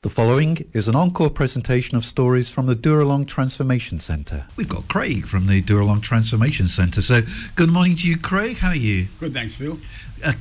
The following is an encore presentation of stories from the Dooralong Transformation Centre. We've got Craig from the Dooralong Transformation Centre. So, good morning to you, Craig. How are you? Good, thanks, Phil.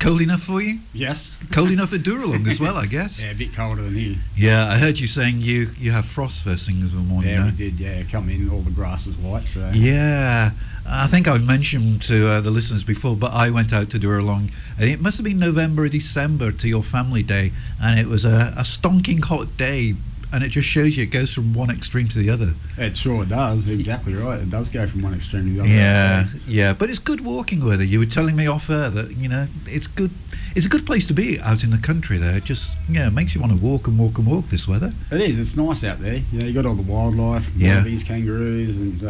Cold enough for you? Yes. Cold enough at Dooralong as well, I guess? Yeah, a bit colder than here. Yeah, I heard you saying you have frost first thing this morning. Yeah, we did, yeah. Come in, all the grass was white, so... Yeah. I think I mentioned to the listeners before, but I went out to Dooralong. It must have been November or December to your family day, and it was a stonking hot day, and it just shows you it goes from one extreme to the other. It sure does, exactly right. It does go from one extreme to the other. Yeah, yeah, but it's good walking weather. You were telling me off air that, you know, it's good. It's a good place to be out in the country there. It just, yeah, it makes you want to walk and walk and walk this weather. It is, it's nice out there. You know, you got all the wildlife, wallabies, kangaroos, and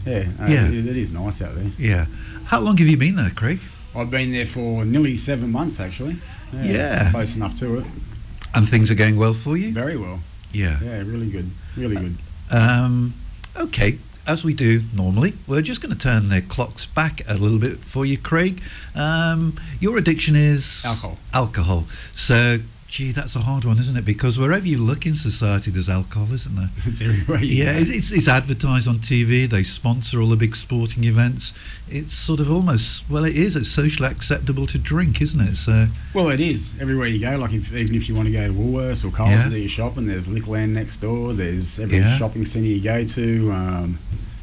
it is nice out there. Yeah. How long have you been there, Craig? I've been there for nearly 7 months, actually. Yeah. Close enough to it. And things are going well for you? Very well. Yeah. Yeah, really good. Really good. Okay, as we do normally, we're just going to turn the clocks back a little bit for you, Craig. Your addiction is... Alcohol. So, gee, that's a hard one, isn't it? Because wherever you look in society, there's alcohol, isn't there? It's everywhere. Yeah, it's advertised on TV. They sponsor all the big sporting events. It's sort of almost, well, it is. It's socially acceptable to drink, isn't it? So. Well, it is. Everywhere you go, like even if you want to go to Woolworths or Coles to do your shopping, there's Liquorland next door. There's every shopping centre you go to.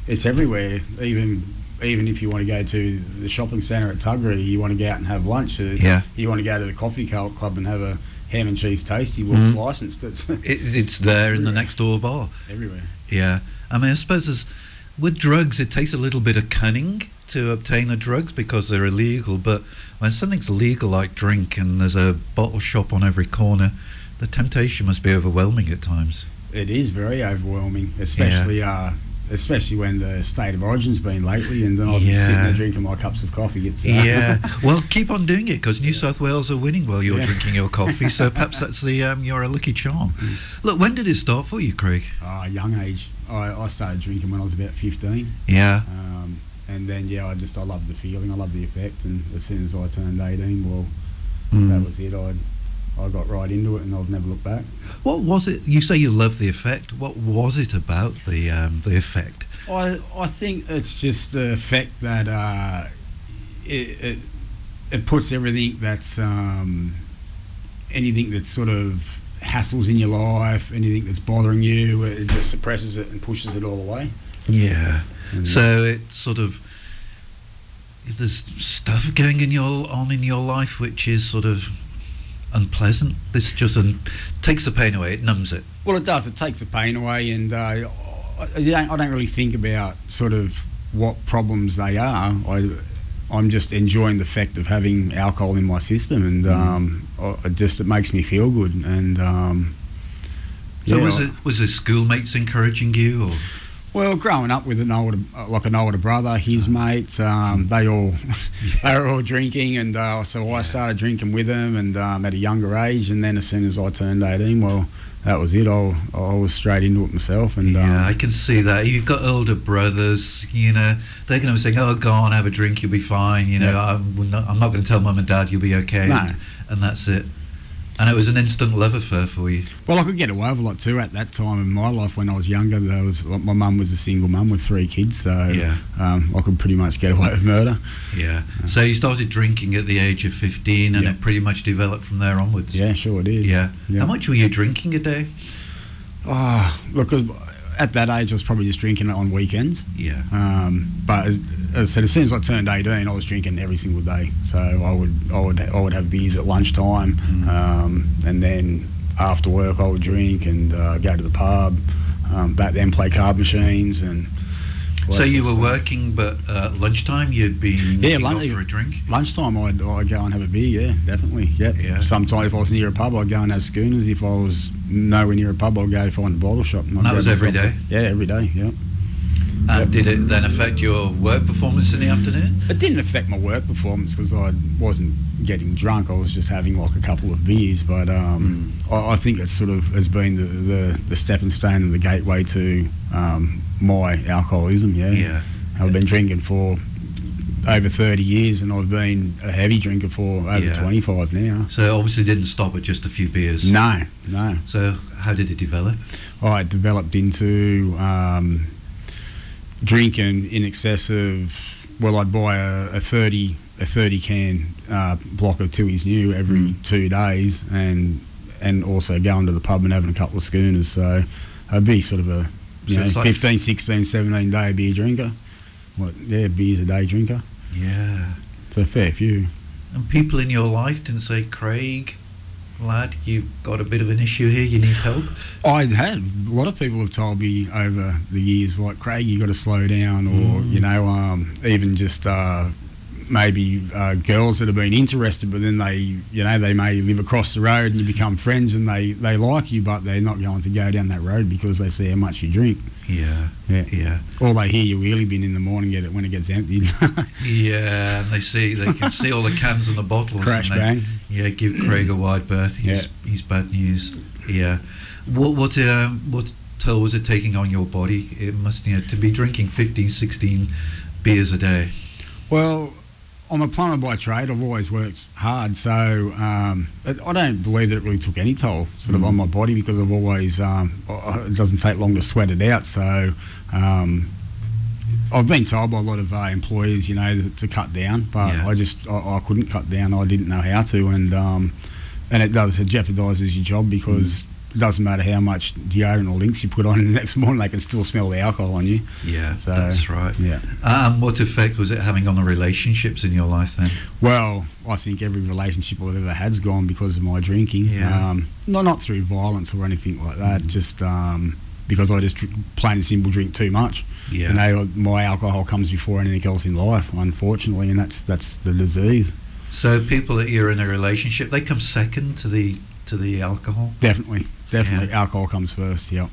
It's everywhere. Even if you want to go to the shopping centre at Tuggerah, you want to go out and have lunch. You want to go to the coffee club and have a ham and cheese toasty, well, it's licensed. It's there in the next door bar. Everywhere. Yeah. I mean, I suppose with drugs, it takes a little bit of cunning to obtain the drugs because they're illegal, but when something's legal like drink and there's a bottle shop on every corner, the temptation must be overwhelming at times. It is very overwhelming, especially when the state of origin's been lately, and then I'll be sitting there drinking my cups of coffee. Well, keep on doing it, because New South Wales are winning while you're drinking your coffee, so perhaps that's you're a lucky charm. Look, when did it start for you, Craig? Young age. I started drinking when I was about 15. Yeah. And then, I loved the feeling, I loved the effect, and as soon as I turned 18, well, that was it. I got right into it, and I've never looked back. What was it? You say you love the effect. What was it about the effect? I think it's just the effect that it puts everything that's anything that sort of hassles in your life, anything that's bothering you, it just suppresses it and pushes it all away. Yeah. So it sort of, if there's stuff going on in your life which is sort of unpleasant, this just takes the pain away. It numbs it. Well, it does. It takes the pain away, and I don't really think about sort of what problems they are. I'm just enjoying the fact of having alcohol in my system, and it makes me feel good. And so was it schoolmates encouraging you, or? Well, growing up with an older brother, his mates, they were all drinking, and so I started drinking with them, and at a younger age, and then as soon as I turned 18, well, that was it. I was straight into it myself, and I can see that. You've got older brothers, you know, they're going to be saying, "Oh, go on, have a drink, you'll be fine." You know, I'm not going to tell mum and dad you'll be okay, and that's it. And it was an instant love affair for you. Well, I could get away with a lot too at that time in my life when I was younger. My mum was a single mum with 3 kids, so I could pretty much get away with murder. Yeah. So you started drinking at the age of 15, and it pretty much developed from there onwards. Yeah, sure it did. Yeah. How much were you drinking a day? Look, at that age, I was probably just drinking it on weekends. Yeah. But as I said, as soon as I turned 18, I was drinking every single day. So I would have beers at lunchtime, and then after work I would drink and go to the pub. Back then, play card machines and. So you were working, but lunchtime you'd be off for a drink? Lunchtime I'd go and have a beer, definitely. Yeah. Sometimes if I was near a pub, I'd go and have schooners. If I was nowhere near a pub, I'd go find a bottle shop. And that was every day? Yeah, every day, yeah. And did it then affect your work performance in the afternoon? It didn't affect my work performance because I wasn't getting drunk. I was just having like a couple of beers. But I think it sort of has been the stepping stone and the gateway to my alcoholism. Yeah. I've been drinking for over 30 years, and I've been a heavy drinker for over 25 now. So obviously didn't stop at just a few beers. No. So how did it develop? I developed into drinking in excess of, well, I'd buy a 30 can block of Tooheys New every 2 days, and also going to the pub and having a couple of schooners. So I'd be sort of a 15, 16, 17 day beer drinker. Beers a day drinker. Yeah. So a fair few. And people in your life didn't say, Craig, lad, you've got a bit of an issue here, you need help? I had. A lot of people have told me over the years, like, Craig, you got to slow down, or, even just maybe girls that have been interested, but then they may live across the road and you become friends and they like you, but they're not going to go down that road because they see how much you drink. Yeah. Or they hear your wheelie bin in the morning when it gets emptied. Yeah, and they can see all the cans and the bottles. Crash bang. Yeah, give Craig a wide berth. He's bad news. Yeah. What toll was it taking on your body? It must, to be drinking 15, 16 beers a day. Well, I'm a plumber by trade. I've always worked hard, so I don't believe that it really took any toll on my body, because I've always it doesn't take long to sweat it out. So I've been told by a lot of employers, to cut down, but I couldn't cut down. I didn't know how to, and it jeopardises your job, because it doesn't matter how much deodorant or Lynx you put on, the next morning they can still smell the alcohol on you. Yeah, so, that's right. Yeah. What effect was it having on the relationships in your life then? Well, I think every relationship I've ever had's gone because of my drinking. Yeah. Not through violence or anything like that, just because I just plain and simple drink too much. Yeah. My alcohol comes before anything else in life, unfortunately, and that's the disease. So people that you're in a relationship, they come second to the alcohol? Definitely. Alcohol comes first. Yep.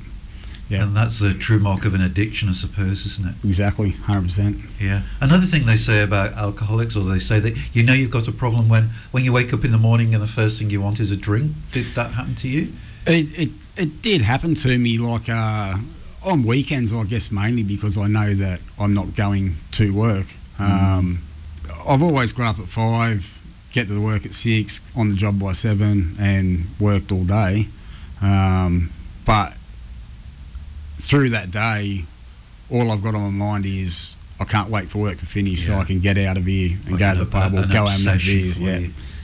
And that's the true mark of an addiction, I suppose, isn't it? Exactly, 100%. Yeah. Another thing they say about alcoholics, or they say that you've got a problem when you wake up in the morning and the first thing you want is a drink. Did that happen to you? It did happen to me, like on weekends, I guess, mainly because I know that I'm not going to work. I've always got up at 5, get to work at 6, on the job by 7, and worked all day. But through that day, all I've got on my mind is I can't wait for work to finish so I can get out of here and go to the pub or go home and have beers.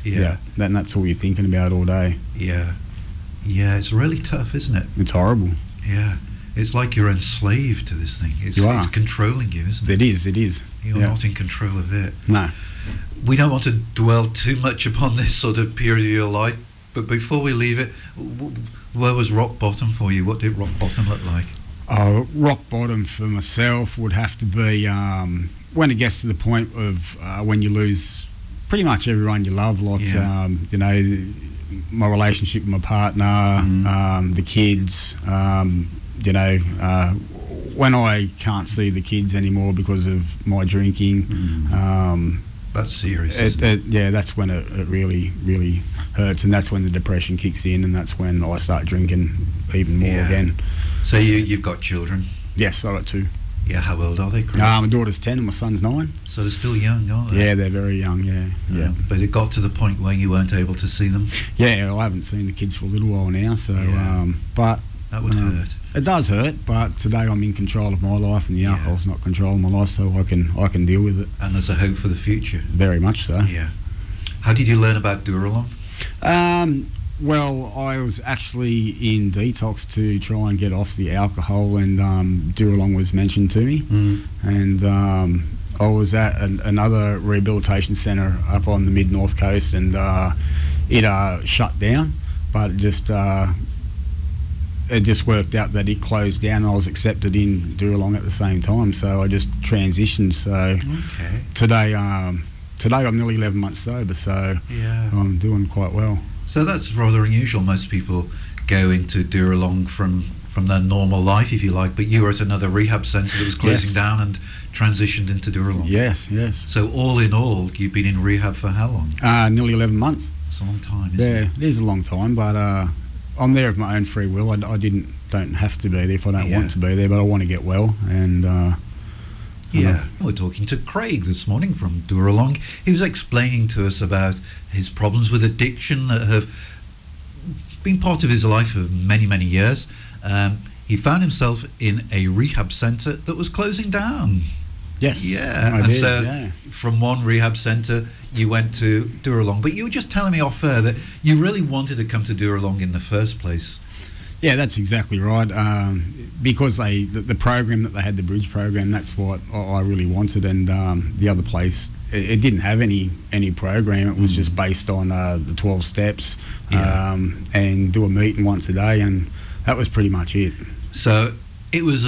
Yeah. And that's all you're thinking about all day. Yeah. Yeah, it's really tough, isn't it? It's horrible. Yeah. It's like you're enslaved to this thing. It's controlling you, isn't it? It is. You're not in control of it. No. We don't want to dwell too much upon this sort of period of your life, but before we leave it, where was rock bottom for you? What did rock bottom look like? Rock bottom for myself would have to be when it gets to the point of when you lose pretty much everyone you love, like my relationship with my partner, the kids. When I can't see the kids anymore because of my drinking. That's serious. That's when it really, really hurts, and that's when the depression kicks in, and that's when I start drinking even more again. So you've got children? Yes, I've got 2. Yeah, how old are they, Craig? My daughter's 10 and my son's 9. So they're still young, aren't they? Yeah, they're very young, yeah. But it got to the point where you weren't able to see them? Yeah, I haven't seen the kids for a little while now, so, but... That would hurt. It does hurt, but today I'm in control of my life, and the alcohol's not controlling my life, so I can deal with it. And there's a hope for the future. Very much so. Yeah. How did you learn about Dooralong? Well, I was actually in detox to try and get off the alcohol, and Dooralong was mentioned to me. And I was at another rehabilitation centre up on the mid-north coast, and it shut down, but it just worked out that it closed down, and I was accepted in Dooralong at the same time, so I just transitioned. So today I'm nearly 11 months sober, so I'm doing quite well. So that's rather unusual. Most people go into Dooralong from their normal life, if you like, but you were at another rehab centre that was closing down and transitioned into Dooralong. Yes. So all in all, you've been in rehab for how long? Nearly 11 months. It's a long time, isn't it? Yeah, it is a long time, but I'm there of my own free will. I don't have to be there if I don't want to be there, but I want to get well, and Yeah, we're talking to Craig this morning from Dooralong. He was explaining to us about his problems with addiction that have been part of his life for many, many years. He found himself in a rehab centre that was closing down. Yes. Yeah. And so from one rehab centre you went to Dooralong. But you were just telling me off air that you really wanted to come to Dooralong in the first place. Yeah, that's exactly right. Because the program that they had, the bridge program, that's what I really wanted. And the other place, it didn't have any program. It was just based on the 12 steps and do a meeting once a day, and that was pretty much it. So it was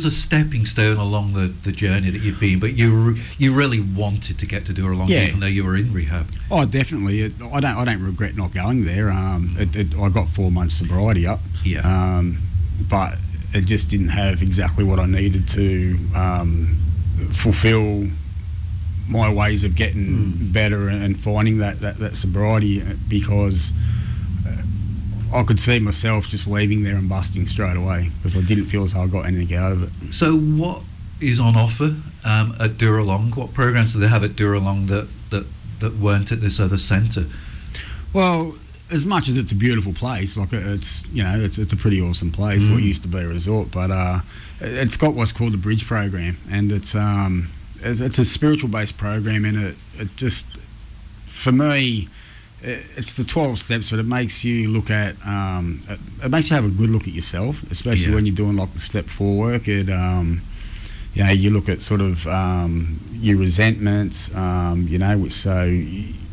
a stepping stone along the journey that you've been, but you really wanted to get to Dooralong, even though you were in rehab. Oh, definitely. I don't regret not going there. I got 4 months sobriety up. Yeah. But it just didn't have exactly what I needed to fulfil my ways of getting better and finding that sobriety, because I could see myself just leaving there and busting straight away because I didn't feel as though I got anything out of it. So what is on offer at Dooralong? What programs do they have at Dooralong that weren't at this other centre? Well, as much as it's a beautiful place, like it's a pretty awesome place. What used to be a resort, but it's got what's called the bridge program, and it's a spiritual based program, and it just, for me, it's the 12 steps, but it makes you look at it makes you have a good look at yourself, especially when you're doing like the step 4 work. It you look at sort of your resentments, which so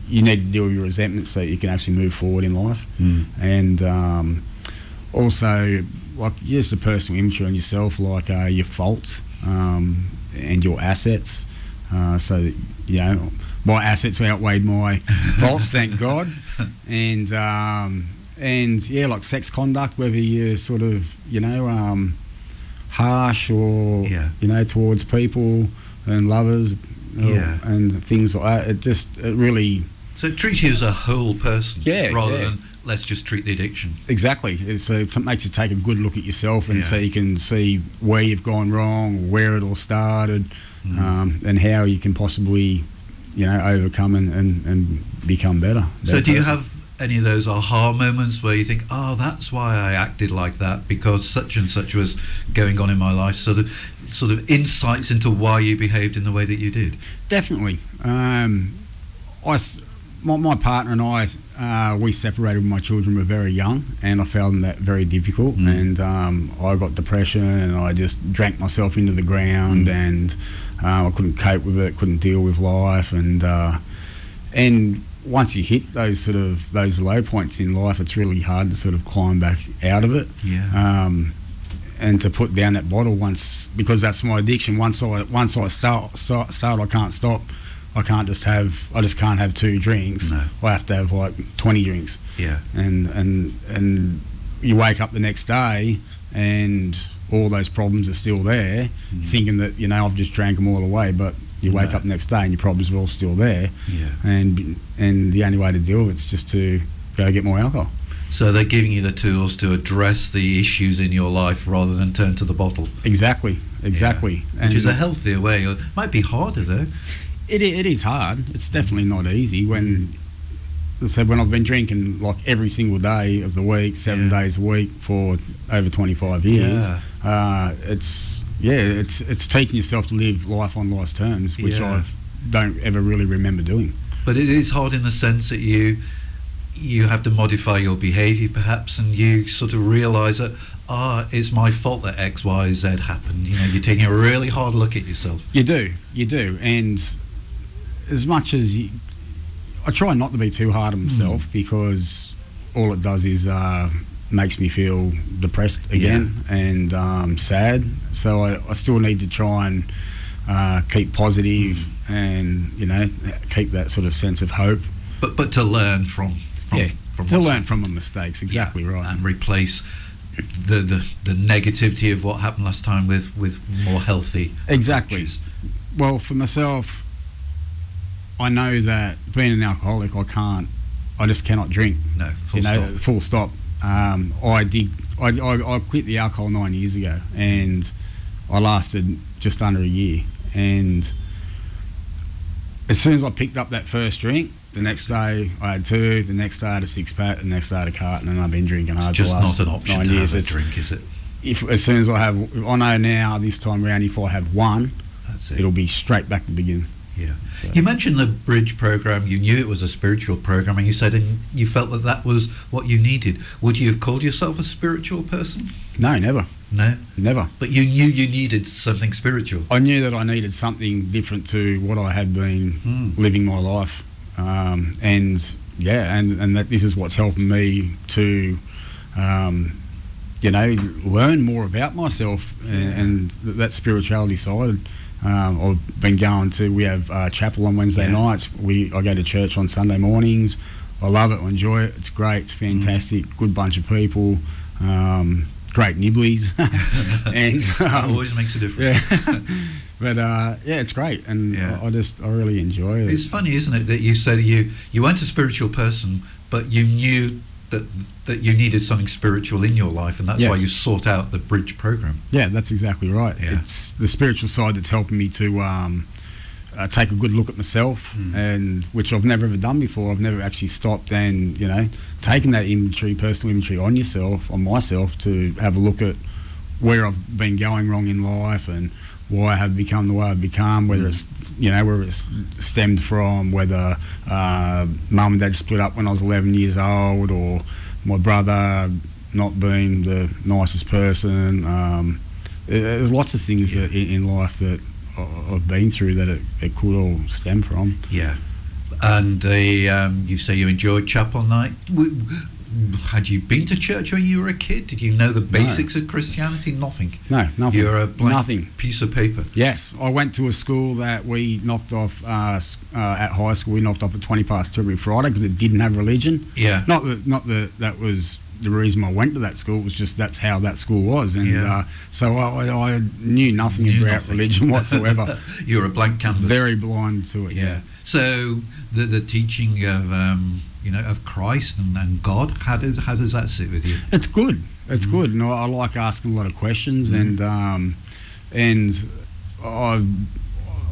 you need to deal with your resentments so you can actually move forward in life, and also like just a personal inventory on yourself, like your faults and your assets, so that my assets outweighed my faults, thank God. And like sex conduct, whether you're sort of harsh or towards people and lovers and things like that. It really. So it treats you as a whole person, rather than let's just treat the addiction. Exactly. It makes you take a good look at yourself, and so you can see where you've gone wrong, where it all started, and how you can possibly overcome and become better. So do you have any of those aha moments where you think, oh, that's why I acted like that, because such and such was going on in my life, sort of insights into why you behaved in the way that you did? Definitely. My partner and I, we separated when my children were very young, and I found that very difficult, and I got depression, and I just drank myself into the ground, and I couldn't cope with it, couldn't deal with life, and once you hit those low points in life, it's really hard to sort of climb back out of it. And to put down that bottle once, because that's my addiction. Once I start, I can't stop. I just can't have 2 drinks. No. I have to have like 20 drinks. Yeah. And you wake up the next day and all those problems are still there, thinking that I've just drank them all away, but you wake up the next day and your problems are all still there. Yeah. And the only way to deal with it's just to go get more alcohol. So they're giving you the tools to address the issues in your life rather than turn to the bottle. Exactly. Yeah. Which is a healthier way. It might be harder though. It is hard. It's definitely not easy. When I've been drinking like every single day of the week, 7 days a week for over 25 years, it's teaching yourself to live life on life's terms, which I don't ever really remember doing. But it is hard in the sense that you have to modify your behaviour perhaps, and you sort of realise that it's my fault that X, Y, Z happened. You're taking a really hard look at yourself. You do, and as much as I try not to be too hard on myself, because all it does is makes me feel depressed again and sad. So I still need to try and keep positive and keep that sort of sense of hope. But to learn from learn from the mistakes. Exactly right. And replace the negativity of what happened last time with more healthy. Exactly. approaches. Well, for myself, I know that being an alcoholic, I just cannot drink. No, full stop. I quit the alcohol 9 years ago, and I lasted just under a year, and as soon as I picked up that first drink, the next day I had 2, the next day I had a 6-pack, the next day I had a carton, and I've been drinking hard for the last 9 years. Just not an option to have a drink, is it? As soon as I know now, this time around, if I have one, it'll be straight back to the beginning. Yeah. So. You mentioned the Bridge program. You knew it was a spiritual program, and you said you felt that was what you needed. Would you have called yourself a spiritual person? No, never. No? Never. But you knew you needed something spiritual. I knew that I needed something different to what I had been living my life. And that this is what's helping me to, learn more about myself and that spirituality side. I've been going to, we have chapel on Wednesday nights. I go to church on Sunday mornings. I love it, I enjoy it. It's great, it's fantastic, good bunch of people, great nibblies. And always makes a difference. Yeah. But it's great, and I really enjoy it. It's funny, isn't it, that you said you weren't a spiritual person, but you knew that you needed something spiritual in your life, and that's why you sought out the Bridge program. Yeah, that's exactly right. Yeah. It's the spiritual side that's helping me to take a good look at myself, and which I've never ever done before. I've never actually stopped and taken that personal inventory on myself to have a look at where I've been going wrong in life and why I have become the way I've become, whether it's where it's stemmed from, whether mum and dad split up when I was 11 years old, or my brother not being the nicest person. There's lots of things in life that I've been through that it could all stem from. Yeah. And you say you enjoyed chapel night. Had you been to church when you were a kid? Did you know the basics of Christianity? Nothing. No, nothing. You're a blank piece of paper. Yes, I went to a school that we knocked off at high school. We knocked off at 20 past 2 every Friday because it didn't have religion. Yeah. Not that was the reason I went to that school. It was just that's how that school was, and so I knew nothing about religion whatsoever. You're a blank canvas. Very blind to it. Yeah. So the teaching of of Christ and God, how does that sit with you? It's good. It's good, and I like asking a lot of questions, and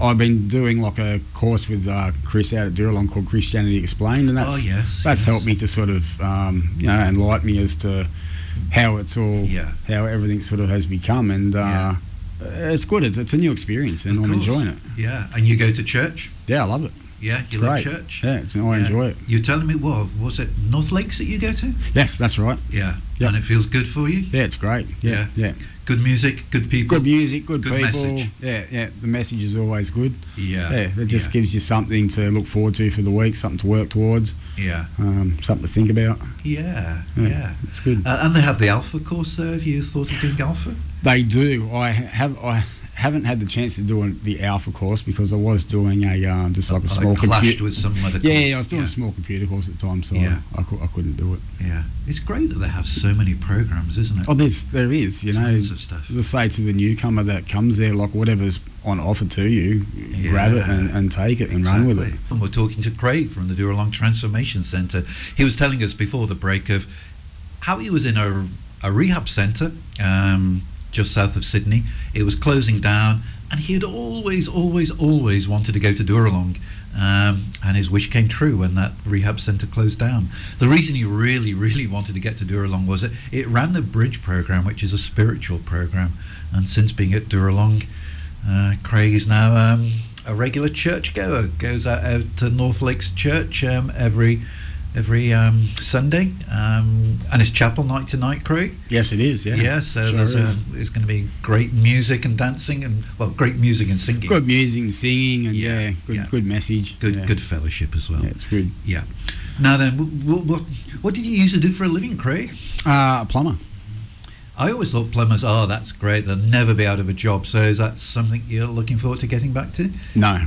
I've been doing like a course with Chris out at Dooralong called Christianity Explained, and that's helped me to sort of enlighten me as to how it's all how everything sort of has become, and it's good. It's a new experience, and I'm enjoying it. Yeah, and you go to church? Yeah, I love it. Yeah, you love church? Yeah, I enjoy it. You're telling me, was it North Lakes that you go to? Yes, that's right. Yeah, and it feels good for you? Yeah, it's great. Yeah. Good music, good people. Good music, good people. Message. Yeah, the message is always good. Yeah. It just gives you something to look forward to for the week, something to work towards. Yeah. Something to think about. Yeah. It's good. And they have the Alpha course there. Have you thought of doing Alpha? They do. I haven't had the chance to do the Alpha course because I was doing a small clashed with some other course. Yeah, I was doing a small computer course at the time, so I couldn't do it. Yeah, it's great that they have so many programs, isn't it? Oh, there is. Tons of stuff. Just say to the newcomer that comes there, like whatever's on offer to you, grab it and take it and run with it. And we're talking to Craig from the Dooralong Transformation Centre. He was telling us before the break of how he was in a rehab centre. Just south of Sydney. It was closing down, and he had always wanted to go to Dooralong, and his wish came true when that rehab centre closed down. The reason he really wanted to get to Dooralong was that it ran the Bridge program, which is a spiritual program, and since being at Dooralong, Craig is now a regular churchgoer. Goes out to North Lakes Church every Sunday, and it's chapel night tonight, Craig. Yes, it is. Yeah. So there's going to be great music and dancing, and great music and singing. Good music and singing, and good message. Good fellowship as well. Yeah, it's good. Yeah. Now then, what did you used to do for a living, Craig? A plumber. I always thought plumbers, that's great, they'll never be out of a job. So is that something you're looking forward to getting back to? No.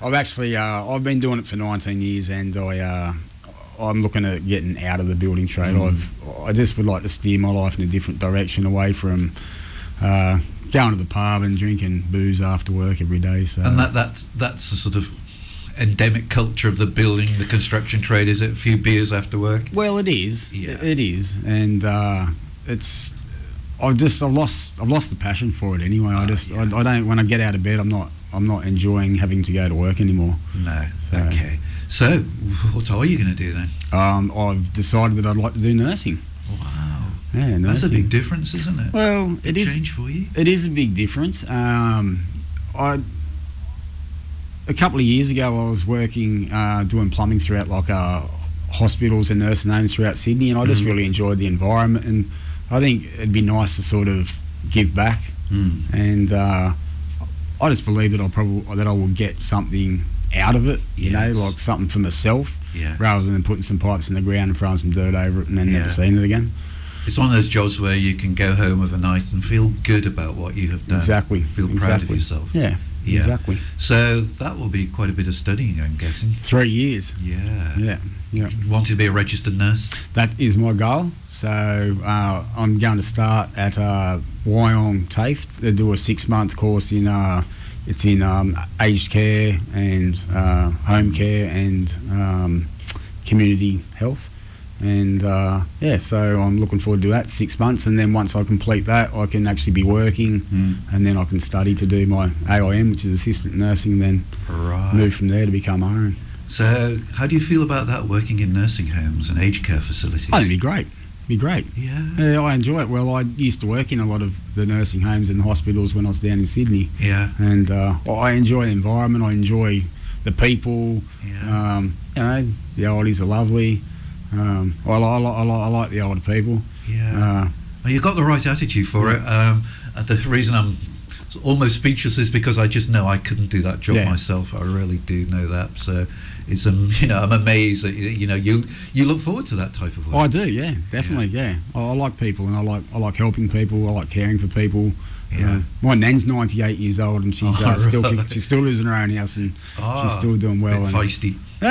I've actually I've been doing it for 19 years, and I'm looking at getting out of the building trade. I just would like to steer my life in a different direction, away from going to the pub and drinking booze after work every day. So. And that's a sort of endemic culture of the building, the construction trade, is it? A few beers after work? Well, it is. Yeah. It is, and it's. I've lost the passion for it anyway. I don't, when I get out of bed, I'm not enjoying having to go to work anymore. No. So. Okay. So what are you going to do then? I've decided that I'd like to do nursing. Wow. Yeah, nursing. That's a big difference, isn't it? Well, it is. Change for you. It is a big difference. A couple of years ago, I was working doing plumbing throughout hospitals and nursing homes throughout Sydney, and I just really enjoyed the environment, and I think it'd be nice to sort of give back, and I just believe that I will get something out of it, you know, like something for myself, rather than putting some pipes in the ground and throwing some dirt over it and then never seeing it again. It's one of those jobs where you can go home of a night and feel good about what you have done. Exactly. Feel proud of yourself. Yeah. Exactly. So that will be quite a bit of studying, I'm guessing. 3 years. Yeah. You want to be a registered nurse? That is my goal. So I'm going to start at Wyong TAFE. They do a 6-month course in aged care and home care and community health. And so I'm looking forward to that, 6 months, and then once I complete that, I can actually be working, and then I can study to do my AIM, which is assistant nursing, then move from there to become RN. So how do you feel about that, working in nursing homes and aged care facilities? Oh, it'd be great. Yeah, I enjoy it. Well, I used to work in a lot of the nursing homes and hospitals when I was down in Sydney. Yeah. And I enjoy the environment. I enjoy the people. Yeah. The oldies are lovely. I like the older people. Yeah. Well, you've got the right attitude for it. The reason I'm almost speechless is because I just know I couldn't do that job myself. I really do know that. So it's I'm amazed that you look forward to that type of work. Oh, I do. Yeah, definitely. Yeah, I like people, and I like helping people. I like caring for people. Yeah. My nan's 98 years old, and she still lives in her own house, and she's still doing well. Bit feisty. I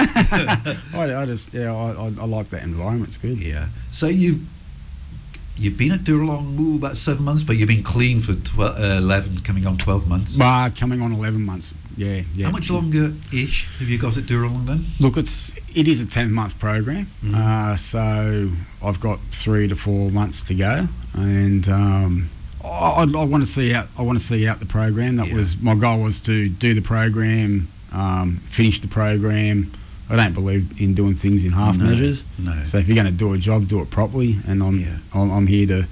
like that environment. It's good. Yeah. So you've been at Dooralong about 7 months, but you've been clean for 11, coming on 12 months. Coming on 11 months. Yeah. How much longer-ish have you got at Dooralong then? Look, it is a 10-month program, so I've got 3 to 4 months to go, and I want to see out the program. That was my goal, was to do the program, finish the program. I don't believe in doing things in half measures. No. So if you're going to do a job, do it properly. And I'm here to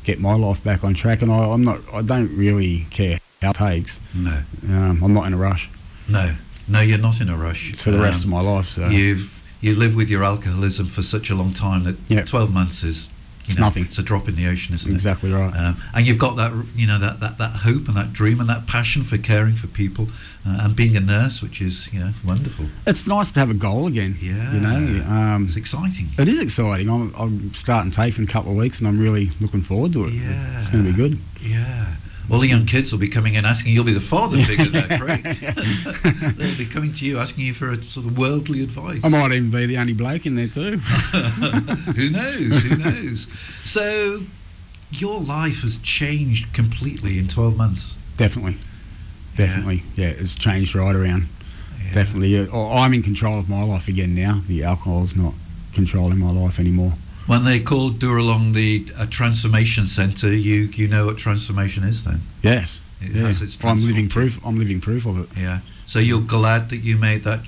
get my life back on track. And I don't really care how it takes. No. I'm not in a rush. No, you're not in a rush. It's for the rest of my life. So you live with your alcoholism for such a long time that 12 months is. It's nothing. It's a drop in the ocean, isn't it? Exactly right. And you've got that, that hope and that dream and that passion for caring for people and being a nurse, which is, wonderful. It's nice to have a goal again. Yeah. It's exciting. It is exciting. I'm starting TAFE in a couple of weeks, and I'm really looking forward to it. Yeah. It's going to be good. Yeah. All the young kids will be coming in asking, you'll be the father figure there, Craig. They'll be coming to you asking you for a sort of worldly advice. I might even be the only bloke in there too. Who knows? So, your life has changed completely in 12 months. Definitely. Yeah, it's changed right around. Yeah. Definitely. I'm in control of my life again now. The alcohol's not controlling my life anymore. When they called Dooralong a transformation centre, you know what transformation is then? Yes. I'm living proof of it. Yeah. So you're glad that you made that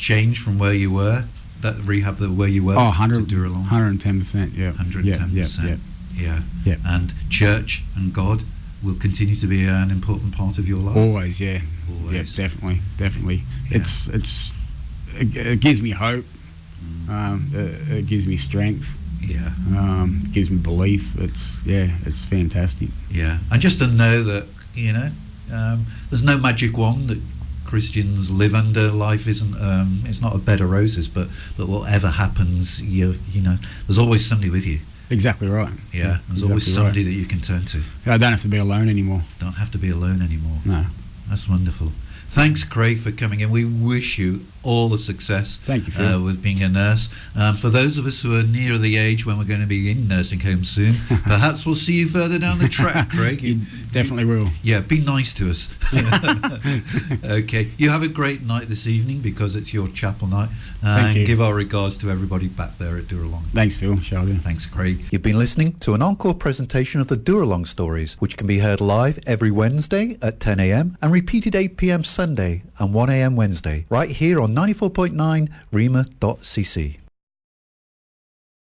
change from where you were, that rehab where you were to Dooralong? 110%, yeah. 110%. Yeah. And church and God will continue to be an important part of your life? Always, yeah. Always. Yeah, definitely. Yeah. It gives me hope. It gives me strength. Yeah. It gives me belief. It's fantastic. Yeah. And just to know that there's no magic wand that Christians live under. Life isn't. It's not a bed of roses. But whatever happens, there's always somebody with you. Exactly right. Yeah. There's always somebody that you can turn to. I don't have to be alone anymore. Don't have to be alone anymore. No. That's wonderful. Thanks, Craig, for coming in. We wish you all the success. Thank you, Phil. With being a nurse. For those of us who are near the age when we're going to be in nursing homes soon, perhaps we'll see you further down the track, Craig. You definitely will. Yeah, be nice to us. Okay. You have a great night this evening because it's your chapel night. Thank you. Give our regards to everybody back there at Dooralong. Thanks, Phil. Sheldon. Thanks, Craig. You've been listening to an encore presentation of the Dooralong stories, which can be heard live every Wednesday at 10 a.m. and repeated 8 p.m. Sunday and 1 a.m. Wednesday, right here on 94.9 rema.cc.